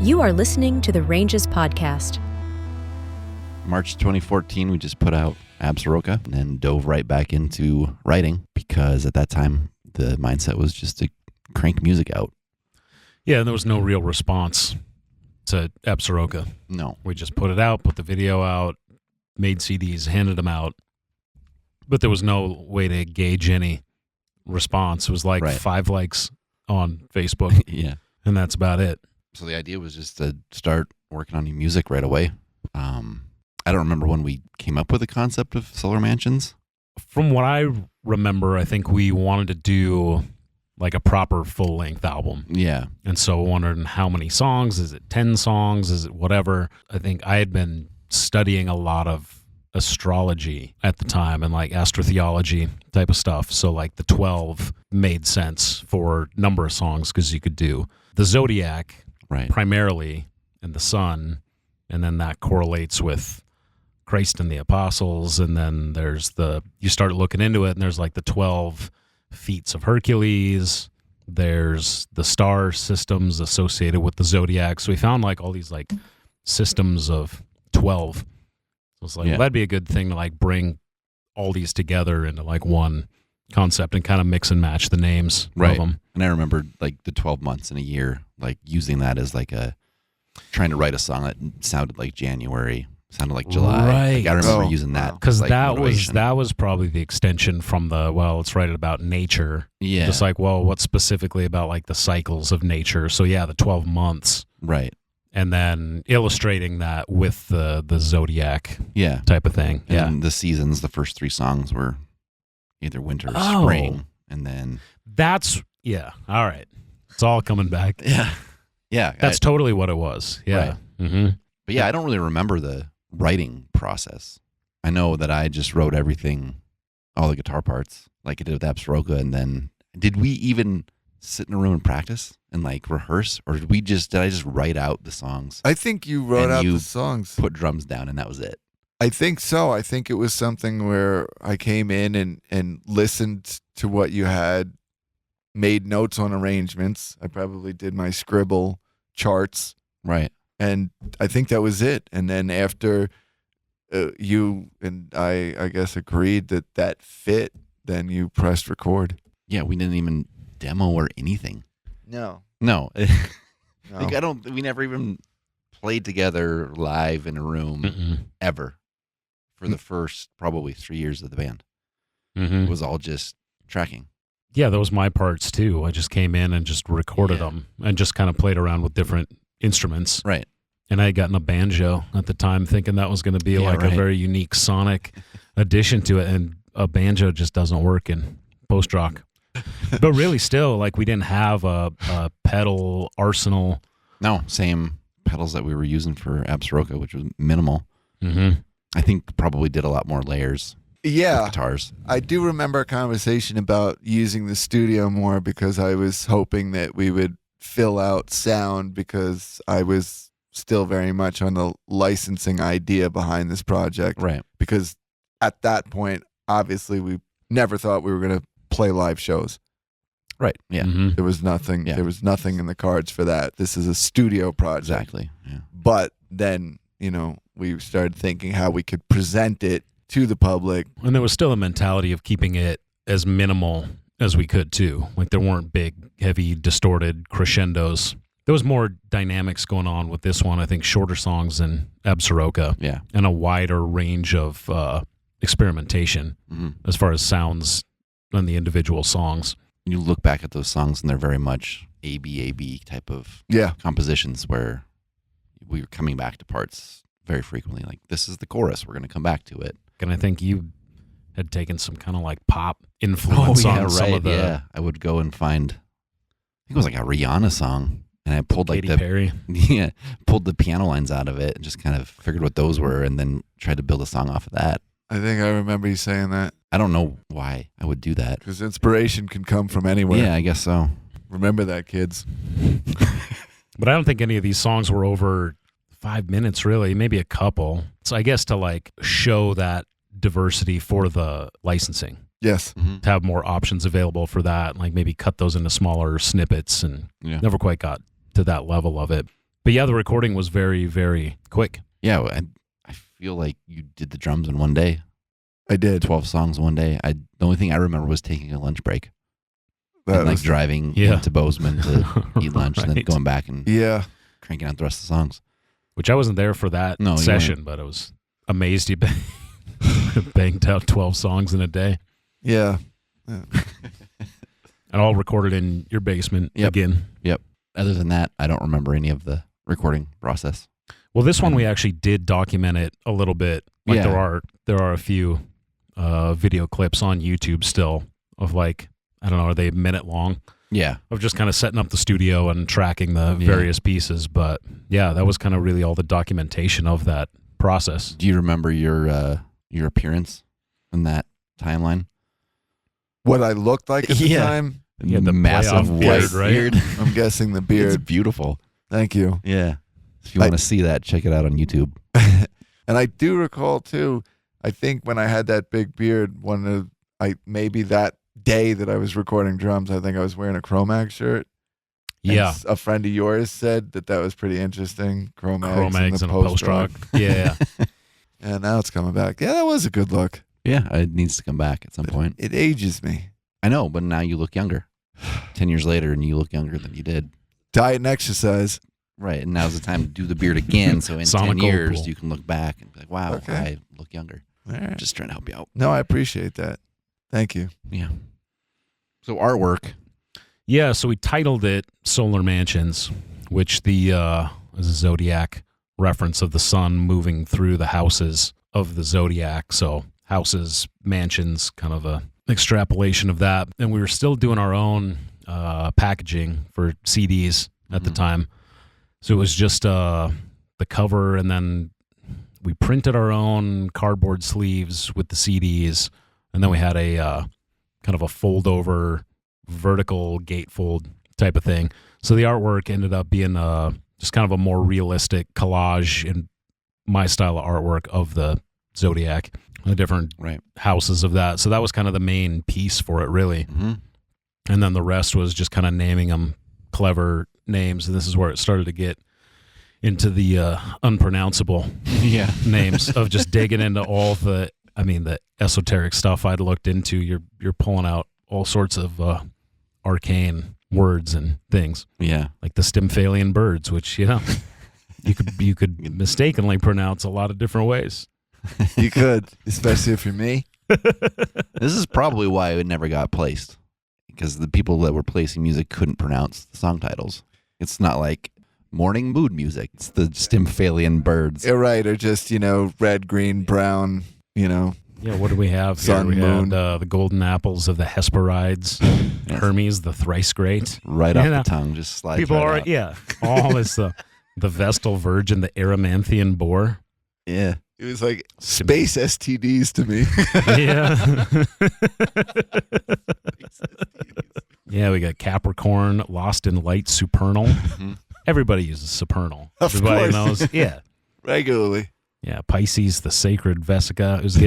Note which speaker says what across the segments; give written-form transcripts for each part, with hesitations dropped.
Speaker 1: You are listening to the Ranges Podcast.
Speaker 2: March 2014, we just put out Absaroka and then dove right back into writing because at that time the mindset was just to crank music out.
Speaker 3: Yeah, there was no real response to Absaroka.
Speaker 2: No.
Speaker 3: We just put it out, put the video out, made CDs, handed them out. But there was no way to gauge any response. It was like 5 likes on Facebook.
Speaker 2: Yeah.
Speaker 3: And that's about it.
Speaker 2: So the idea was just to start working on new music right away. I don't remember when we came up with the concept of Solar Mansions.
Speaker 3: From what I remember, I think we wanted to do like a proper full-length album.
Speaker 2: Yeah.
Speaker 3: And so wondering how many songs, is it 10 songs, is it whatever? I think I had been studying a lot of astrology at the time and like astrotheology type of stuff. So like the 12 made sense for number of songs because you could do the zodiac primarily and the sun, and then that correlates with Christ and the apostles, and then there's you start looking into it and there's like the 12 feats of Hercules, there's the star systems associated with the zodiac. So we found like all these like systems of 12. So it's like, well, that'd be a good thing to like bring all these together into like one concept and kind of mix and match the names of them.
Speaker 2: And I remember like the 12 months in a year, like using that as like trying to write a song that sounded like January, sounded like July.
Speaker 3: Right.
Speaker 2: Like I remember using that
Speaker 3: because
Speaker 2: like
Speaker 3: that was probably the extension from let's write it about nature.
Speaker 2: Yeah.
Speaker 3: Just like, well, what's specifically about like the cycles of nature? So yeah, the 12 months.
Speaker 2: Right.
Speaker 3: And then illustrating that with the zodiac type of thing.
Speaker 2: And the seasons, the first 3 songs were either winter or spring. And then
Speaker 3: all right. It's all coming back.
Speaker 2: Yeah. Yeah.
Speaker 3: That's totally what it was. Yeah.
Speaker 2: Right.
Speaker 3: Mm-hmm.
Speaker 2: But yeah, I don't really remember the writing process. I know that I just wrote everything, all the guitar parts, like I did with Absaroka. And then did we even sit in a room and practice and like rehearse, or did I just write out the songs?
Speaker 4: I think you wrote out the songs,
Speaker 2: put drums down, and that was it.
Speaker 4: I think so. I think it was something where I came in and listened to what you had, made notes on arrangements. I probably did my scribble charts.
Speaker 2: Right.
Speaker 4: And I think that was it. And then after you and I guess, agreed that fit, then you pressed record.
Speaker 2: Yeah, we didn't even demo or anything.
Speaker 4: No.
Speaker 2: Like we never even played together live in a room ever for the first probably 3 years of the band. It was all just tracking.
Speaker 3: Yeah, those my parts too. I just came in and just recorded them and just kind of played around with different instruments.
Speaker 2: Right.
Speaker 3: And I had gotten a banjo at the time thinking that was going to be a very unique sonic addition to it. And a banjo just doesn't work in post-rock. But really still, like we didn't have a pedal arsenal.
Speaker 2: No, same pedals that we were using for Absaroka, which was minimal.
Speaker 3: Mm-hmm.
Speaker 2: I think probably did a lot more layers.
Speaker 4: Yeah,
Speaker 2: with guitars.
Speaker 4: I do remember a conversation about using the studio more because I was hoping that we would fill out sound because I was still very much on the licensing idea behind this project.
Speaker 2: Right.
Speaker 4: Because at that point, obviously, we never thought we were going to play live shows.
Speaker 2: Right. Yeah.
Speaker 3: Mm-hmm.
Speaker 4: There was nothing. Yeah. There was nothing in the cards for that. This is a studio project.
Speaker 2: Exactly. Yeah.
Speaker 4: But then, we started thinking how we could present it to the public.
Speaker 3: And there was still a mentality of keeping it as minimal as we could too. Like there weren't big, heavy, distorted crescendos. There was more dynamics going on with this one. I think shorter songs than Absaroka.
Speaker 2: Yeah.
Speaker 3: And a wider range of experimentation as far as sounds on the individual songs.
Speaker 2: You look back at those songs and they're very much A-B type of compositions where we were coming back to parts very frequently. Like, this is the chorus. We're going to come back to it.
Speaker 3: And I think you had taken some kind of like pop influence on some of the...
Speaker 2: Yeah, I would go and find, I think it was like a Rihanna song. And I pulled like
Speaker 3: Katy Perry.
Speaker 2: Yeah, pulled the piano lines out of it and just kind of figured what those were and then tried to build a song off of that.
Speaker 4: I think I remember you saying that.
Speaker 2: I don't know why I would do that.
Speaker 4: Because inspiration can come from anywhere.
Speaker 2: Yeah, I guess so.
Speaker 4: Remember that, kids.
Speaker 3: But I don't think any of these songs were over 5 minutes, really. Maybe a couple. So I guess to like show that diversity for the licensing.
Speaker 4: Yes.
Speaker 3: Mm-hmm. To have more options available for that. Like maybe cut those into smaller snippets and never quite got to that level of it. But yeah, the recording was very, very quick.
Speaker 2: Yeah, I feel like you did the drums in one day.
Speaker 4: I did.
Speaker 2: 12 songs in one day. The only thing I remember was taking a lunch break.
Speaker 4: That
Speaker 2: And like
Speaker 4: was-
Speaker 2: driving
Speaker 3: Yeah.
Speaker 2: into Bozeman to eat lunch and then
Speaker 3: Right.
Speaker 2: going back and
Speaker 4: Yeah.
Speaker 2: cranking out the rest of the songs.
Speaker 3: Which I wasn't there for that
Speaker 2: No, you
Speaker 3: session, but I was amazed you banged out 12 songs in a day.
Speaker 4: Yeah.
Speaker 3: And all recorded in your basement
Speaker 2: Yep.
Speaker 3: again.
Speaker 2: Other than that, I don't remember any of the recording process.
Speaker 3: Well, this one we actually did document it a little bit. Like
Speaker 2: Yeah.
Speaker 3: there are a few video clips on YouTube still of like, I don't know, are they a minute long?
Speaker 2: Yeah.
Speaker 3: Of just kind of setting up the studio and tracking the
Speaker 2: Yeah.
Speaker 3: various pieces. But yeah, that was kind of really all the documentation of that process.
Speaker 2: Do you remember your appearance in that timeline?
Speaker 4: What I looked like at the
Speaker 2: Yeah.
Speaker 4: time?
Speaker 3: Yeah, the
Speaker 2: massive
Speaker 3: playoff
Speaker 2: white
Speaker 3: beard, right?
Speaker 2: beard.
Speaker 4: I'm guessing the
Speaker 2: It's
Speaker 4: beard.
Speaker 2: beautiful.
Speaker 4: Thank you.
Speaker 2: Yeah. If you want to see that, check it out on YouTube.
Speaker 4: And I do recall too, I think when I had that big beard, maybe that day that I was recording drums, I think I was wearing a Cro-Mag shirt. And
Speaker 3: Yeah.
Speaker 4: a friend of yours said that was pretty interesting.
Speaker 3: Cro-Mags and a post-rock. Yeah.
Speaker 4: And now it's coming back. Yeah, that was a good look.
Speaker 2: Yeah, it needs to come back at some point.
Speaker 4: It ages me.
Speaker 2: I know, but now you look younger. 10 years later, and you look younger than you did.
Speaker 4: Diet and exercise.
Speaker 2: Right, and now's the time to do the beard again. So in
Speaker 3: Sonic
Speaker 2: 10 years,
Speaker 3: Opal.
Speaker 2: you can look back and be like, wow,
Speaker 4: Okay.
Speaker 2: I look younger.
Speaker 4: All right.
Speaker 2: Just trying to help you out.
Speaker 4: No, I appreciate that. Thank you.
Speaker 2: Yeah. So artwork.
Speaker 3: Yeah, so we titled it Solar Mansions, which is a zodiac reference of the sun moving through the houses of the zodiac. So houses, mansions, kind of a extrapolation of that. And we were still doing our own packaging for CDs at the time. So it was just the cover, and then we printed our own cardboard sleeves with the CDs, and then we had a kind of a fold-over vertical gatefold type of thing. So the artwork ended up being just kind of a more realistic collage in my style of artwork of the Zodiac, the different
Speaker 2: Right.
Speaker 3: houses of that. So that was kind of the main piece for it, really.
Speaker 2: Mm-hmm.
Speaker 3: And then the rest was just kind of naming them clever names. And this is where it started to get into the unpronounceable
Speaker 2: Yeah.
Speaker 3: names of just digging into all the esoteric stuff I'd looked into. You're pulling out all sorts of arcane words and things,
Speaker 2: Yeah.
Speaker 3: like the Stymphalian birds, which you could mistakenly pronounce a lot of different ways.
Speaker 4: You could, especially if you're me.
Speaker 2: This is probably why it never got placed, because the people that were placing music couldn't pronounce the song titles. It's not like morning mood music. It's the Stymphalian birds.
Speaker 4: You're right, or just, red, green, brown,
Speaker 3: Yeah, what do we have
Speaker 4: Sun,
Speaker 3: here? We
Speaker 4: moon.
Speaker 3: had the golden apples of the Hesperides,
Speaker 2: Yes.
Speaker 3: Hermes, the thrice great.
Speaker 2: Right
Speaker 3: You
Speaker 2: off
Speaker 3: know,
Speaker 2: the tongue, just slides
Speaker 3: People
Speaker 2: right
Speaker 3: are,
Speaker 2: out.
Speaker 3: yeah, all this, the Vestal Virgin, the Erymanthian boar.
Speaker 2: Yeah.
Speaker 4: It was like space STDs to me.
Speaker 3: Yeah. Yeah, we got Capricorn, Lost in Light, Supernal.
Speaker 2: Mhm.
Speaker 3: Everybody uses Supernal.
Speaker 4: Of
Speaker 3: Everybody
Speaker 4: course.
Speaker 3: knows. Yeah.
Speaker 4: Regularly.
Speaker 3: Yeah, Pisces, the sacred Vesica, is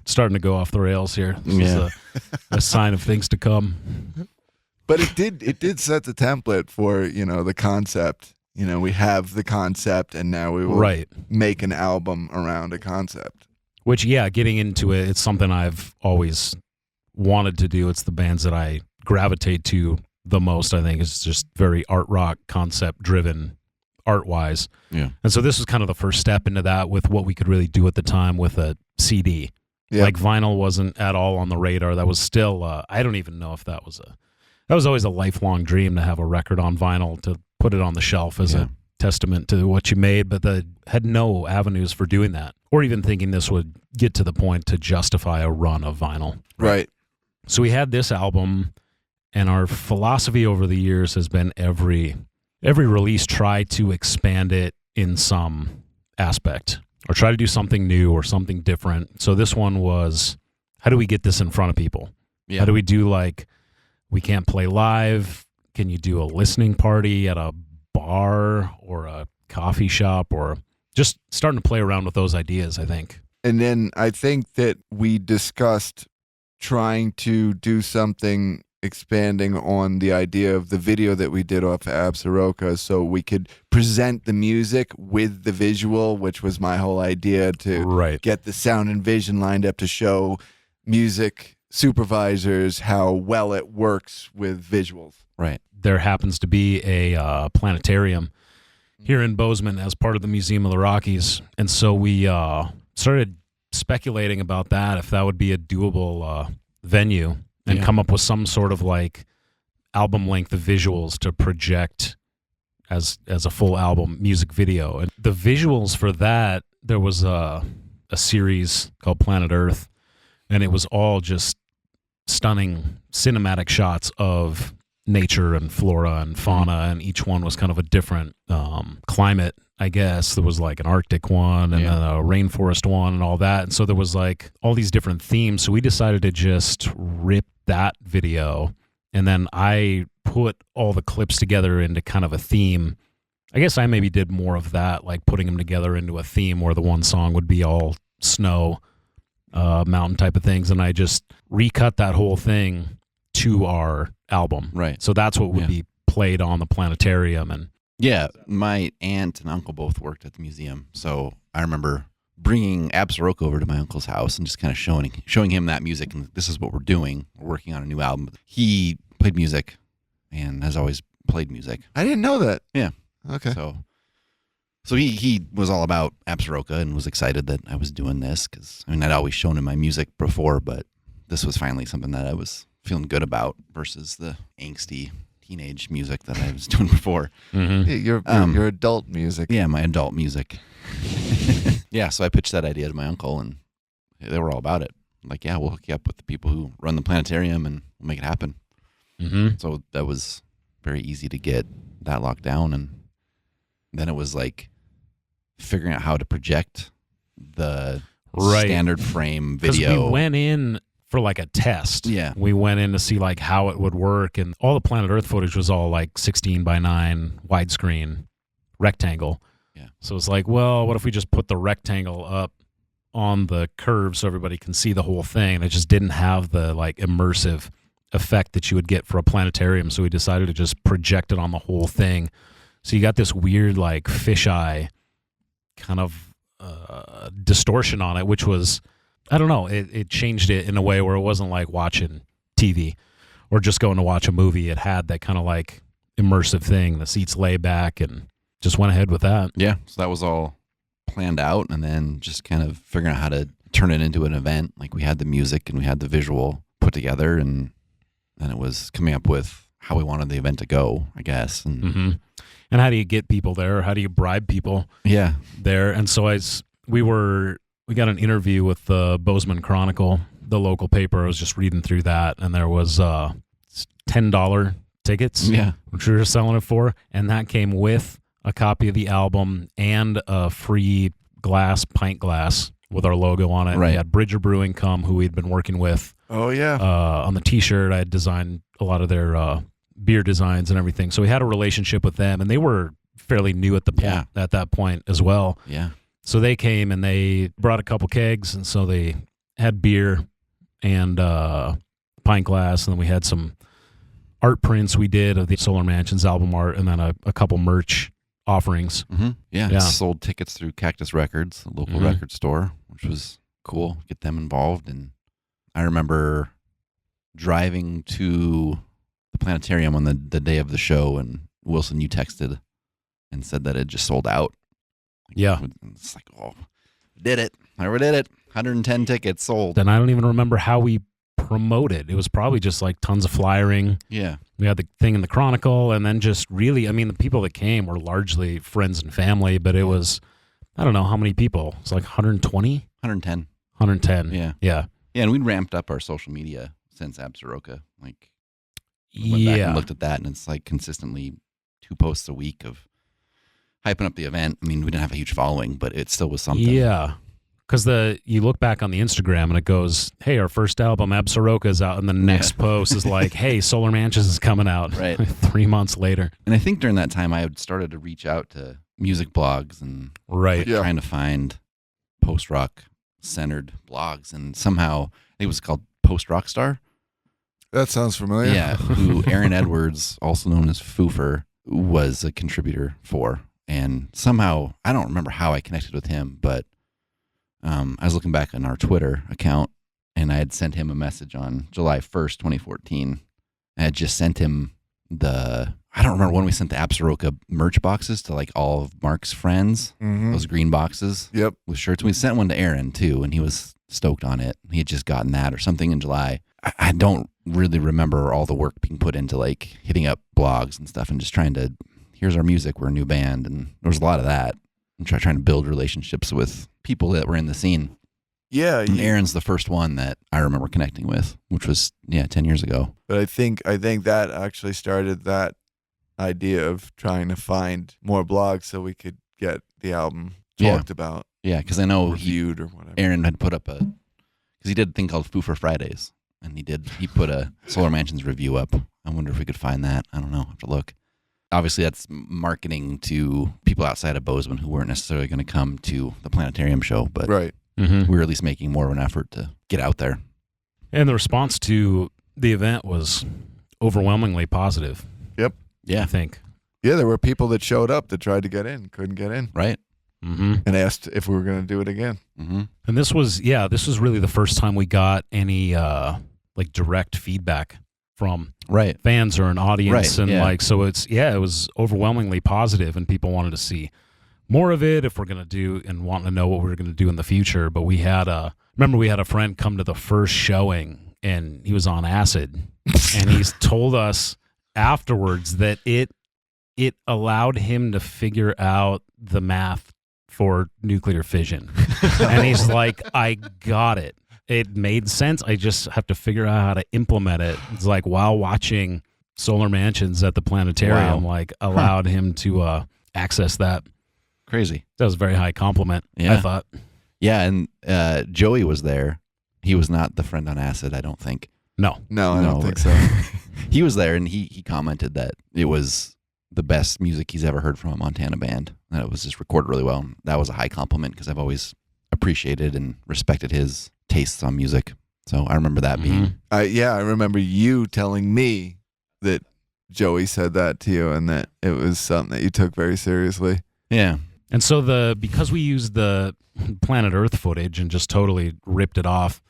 Speaker 3: starting to go off the rails here. This
Speaker 2: Yeah.
Speaker 3: is a sign of things to come.
Speaker 4: But it did set the template for, the concept. We have the concept, and now we will
Speaker 3: Right.
Speaker 4: make an album around a concept.
Speaker 3: Which, yeah, getting into it, it's something I've always wanted to do. It's the bands that I gravitate to the most, I think. It's just very art rock, concept driven, art wise.
Speaker 2: Yeah.
Speaker 3: And so this was kind of the first step into that with what we could really do at the time with a CD.
Speaker 4: Yeah.
Speaker 3: Like vinyl wasn't at all on the radar. That was still, I don't even know if that was always a lifelong dream to have a record on vinyl, to put it on the shelf as
Speaker 2: Yeah.
Speaker 3: a testament to what you made, but had no avenues for doing that, or even thinking this would get to the point to justify a run of vinyl.
Speaker 4: Right.
Speaker 3: So we had this album, and our philosophy over the years has been every release, try to expand it in some aspect, or try to do something new or something different. So this one was, how do we get this in front of people?
Speaker 2: Yeah.
Speaker 3: How do we do, like, we can't play live? Can you do a listening party at a bar or a coffee shop, or just starting to play around with those ideas, I think.
Speaker 4: And then I think that we discussed trying to do something expanding on the idea of the video that we did off of Absaroka, so we could present the music with the visual, which was my whole idea, to
Speaker 3: Right.
Speaker 4: get the sound and vision lined up to show music supervisors how well it works with visuals.
Speaker 2: Right.
Speaker 3: There happens to be a planetarium here in Bozeman as part of the Museum of the Rockies. And so we started speculating about that, if that would be a doable venue, and come up with some sort of like album length of visuals to project as a full album music video. And the visuals for that, there was a series called Planet Earth, and it was all just stunning cinematic shots of nature and flora and fauna, and each one was kind of a different climate, I guess. There was like an Arctic one and then a rainforest one and all that. And so there was like all these different themes. So we decided to just rip that video, and then I put all the clips together into kind of a theme. I guess I maybe did more of that, like putting them together into a theme where the one song would be all snow, mountain type of things. And I just recut that whole thing to our album.
Speaker 2: Right.
Speaker 3: So that's what would be played on the planetarium. And
Speaker 2: Yeah, my aunt and uncle both worked at the museum, so I remember bringing Absaroka over to my uncle's house and just kind of showing him that music, and this is what we're doing. We're working on a new album. He played music and has always played music.
Speaker 4: I didn't know that.
Speaker 2: Yeah.
Speaker 4: Okay.
Speaker 2: So he was all about Absaroka and was excited that I was doing this, because I mean, I'd always shown him my music before, but this was finally something that I was feeling good about versus the angsty teenage music that I was doing before.
Speaker 4: Yeah, your adult music.
Speaker 2: Yeah, my adult music. Yeah, so I pitched that idea to my uncle, and they were all about it. Like, yeah, we'll hook you up with the people who run the planetarium, and we'll make it happen.
Speaker 3: mm-hmm.
Speaker 2: So that was very easy to get that locked down, and then it was like figuring out how to project the standard frame video.
Speaker 3: Because we went in for like a test.
Speaker 2: Yeah.
Speaker 3: We went in to see like how it would work, and all the Planet Earth footage was all like 16 by 9 widescreen rectangle.
Speaker 2: Yeah.
Speaker 3: So it's like, well, what if we just put the rectangle up on the curve so everybody can see the whole thing? And it just didn't have the like immersive effect that you would get for a planetarium. So we decided to just project it on the whole thing. So you got this weird like fisheye kind of distortion on it, which was, I don't know, it changed it in a way where it wasn't like watching TV or just going to watch a movie. It had that kind of like immersive thing. The seats lay back, and just went ahead with that.
Speaker 2: Yeah, so that was all planned out, and then just kind of figuring out how to turn it into an event. Like, we had the music and we had the visual put together, and then it was coming up with how we wanted the event to go, I guess. And
Speaker 3: Mm-hmm. And how do you get people there? How do you bribe people
Speaker 2: yeah,
Speaker 3: there? And so we got an interview with the Bozeman Chronicle, the local paper. I was just reading through that, and there was $10 tickets,
Speaker 2: yeah,
Speaker 3: which we were selling it for, and that came with a copy of the album and a free pint glass with our logo on it.
Speaker 2: Right.
Speaker 3: We had Bridger Brewing come, who we'd been working with.
Speaker 4: Oh yeah.
Speaker 3: On the T-shirt, I had designed a lot of their beer designs and everything. So we had a relationship with them, and they were fairly new at that point as well.
Speaker 2: yeah.
Speaker 3: So they came and they brought a couple kegs, and so they had beer and pint glass, and then we had some art prints we did of the Solar Mansions album art, and then a couple merch offerings.
Speaker 2: Mm-hmm. Yeah,
Speaker 3: Yeah.
Speaker 2: sold tickets through Cactus Records, a local
Speaker 3: Mhm.
Speaker 2: record store, which was cool. Get them involved. And I remember driving to the planetarium on the day of the show, and Wilson, you texted and said that it just sold out.
Speaker 3: Yeah.
Speaker 2: It's like, oh, did it. Never did it. 110 tickets sold.
Speaker 3: Then I don't even remember how we promoted. It was probably just like tons of flyering.
Speaker 2: Yeah.
Speaker 3: We had the thing in the Chronicle, and then just really, I mean, the people that came were largely friends and family, but it was, I don't know how many people. It's like 120?
Speaker 2: 110.
Speaker 3: 110.
Speaker 2: Yeah.
Speaker 3: Yeah.
Speaker 2: Yeah, and we'd ramped up our social media since Absaroka. Like, we went back and looked at that, and it's like consistently 2 posts a week of hyping up the event. I mean, we didn't have a huge following, but it still was something.
Speaker 3: Yeah. Because you look back on the Instagram and it goes, hey, our first album, Absaroka, is out. And the next post is like, hey, Solar Mansions is coming out.
Speaker 2: Right.
Speaker 3: 3 months later.
Speaker 2: And I think during that time, I had started to reach out to music blogs and
Speaker 3: Right.
Speaker 4: Yeah.
Speaker 2: trying to find post-rock centered blogs. And somehow, I think it was called Post Rock Star.
Speaker 4: That sounds familiar.
Speaker 2: Yeah, who Aaron Edwards, also known as Foofer, was a contributor for. And somehow, I don't remember how I connected with him, but I was looking back on our Twitter account, and I had sent him a message on July 1st, 2014. I had just sent him I don't remember when we sent the Absaroka merch boxes to like all of Mark's friends, those green boxes
Speaker 4: Yep.
Speaker 2: with shirts. We sent one to Aaron too, and he was stoked on it. He had just gotten that or something in July. I don't really remember all the work being put into like hitting up blogs and stuff and just trying to, here's our music, we're a new band. And there was a lot of that. And trying to build relationships with people that were in the scene.
Speaker 4: Yeah.
Speaker 2: And Aaron's the first one that I remember connecting with, which was 10 years ago.
Speaker 4: But I think that actually started that idea of trying to find more blogs so we could get the album talked about.
Speaker 2: Yeah, because I know
Speaker 4: reviewed or whatever.
Speaker 2: Aaron had put up because he did a thing called Foo for Fridays, and he put a Solar Mansions review up. I wonder if we could find that. I don't know. I have to look. Obviously, that's marketing to people outside of Bozeman who weren't necessarily going to come to the Planetarium show, but
Speaker 4: right.
Speaker 2: we were at least making more of an effort to get out there.
Speaker 3: And the response to the event was overwhelmingly positive.
Speaker 4: Yep.
Speaker 2: Yeah.
Speaker 3: I think.
Speaker 4: Yeah, there were people that showed up that tried to get in, couldn't get in,
Speaker 2: Right.
Speaker 4: and asked if we were going to do it again.
Speaker 3: And this was really the first time we got any like direct feedback from
Speaker 2: Right.
Speaker 3: fans or an audience.
Speaker 2: Right,
Speaker 3: And
Speaker 2: yeah.
Speaker 3: like, so it was overwhelmingly positive, and people wanted to see more of it if we're going to do and wanting to know what we were going to do in the future. But we had a friend come to the first showing, and he was on acid, and he's told us afterwards that it allowed him to figure out the math for nuclear fission. And he's like, I got it. It made sense. I just have to figure out how to implement it. It's like while watching Solar Mansions at the Planetarium, like allowed him to access that.
Speaker 2: Crazy.
Speaker 3: That was a very high compliment,
Speaker 2: Yeah.
Speaker 3: I thought.
Speaker 2: Yeah, and Joey was there. He was not the friend on acid, I don't think.
Speaker 3: No.
Speaker 4: No, I don't
Speaker 2: No.
Speaker 4: think so.
Speaker 2: He was there, and he commented that it was the best music he's ever heard from a Montana band. That it was just recorded really well. That was a high compliment because I've always appreciated and respected his tastes on music. So I remember that being
Speaker 4: I remember you telling me that Joey said that to you and that it was something that you took very seriously.
Speaker 2: yeah.
Speaker 3: And so because we used the Planet Earth footage and just totally ripped it off,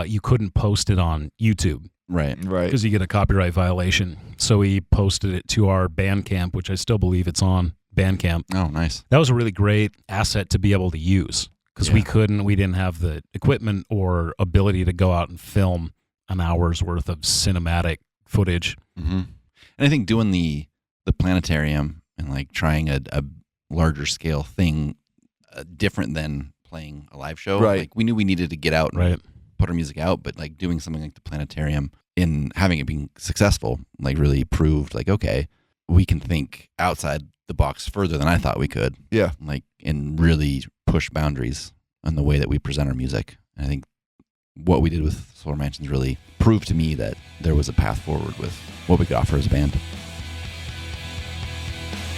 Speaker 3: you couldn't post it on YouTube
Speaker 2: Right.
Speaker 4: Right.
Speaker 3: because you get a copyright violation. So we posted it to our Bandcamp, which I still believe it's on Bandcamp.
Speaker 2: Oh, nice.
Speaker 3: That was a really great asset to be able to use because
Speaker 2: Yeah.
Speaker 3: we didn't have the equipment or ability to go out and film an hour's worth of cinematic footage.
Speaker 2: And I think doing the Planetarium and like trying a larger scale thing different than playing a live show.
Speaker 4: Right.
Speaker 2: Like we knew we needed to get out and
Speaker 3: Right.
Speaker 2: put our music out, but like doing something like the Planetarium and having it being successful, like really proved like, okay, we can think outside the box further than I thought we could.
Speaker 4: Yeah.
Speaker 2: Like, and really push boundaries on the way that we present our music. And I think what we did with Solar Mansions really proved to me that there was a path forward with what we could offer as a band.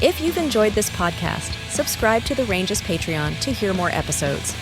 Speaker 1: If you've enjoyed this podcast, subscribe to the Ranges Patreon to hear more episodes.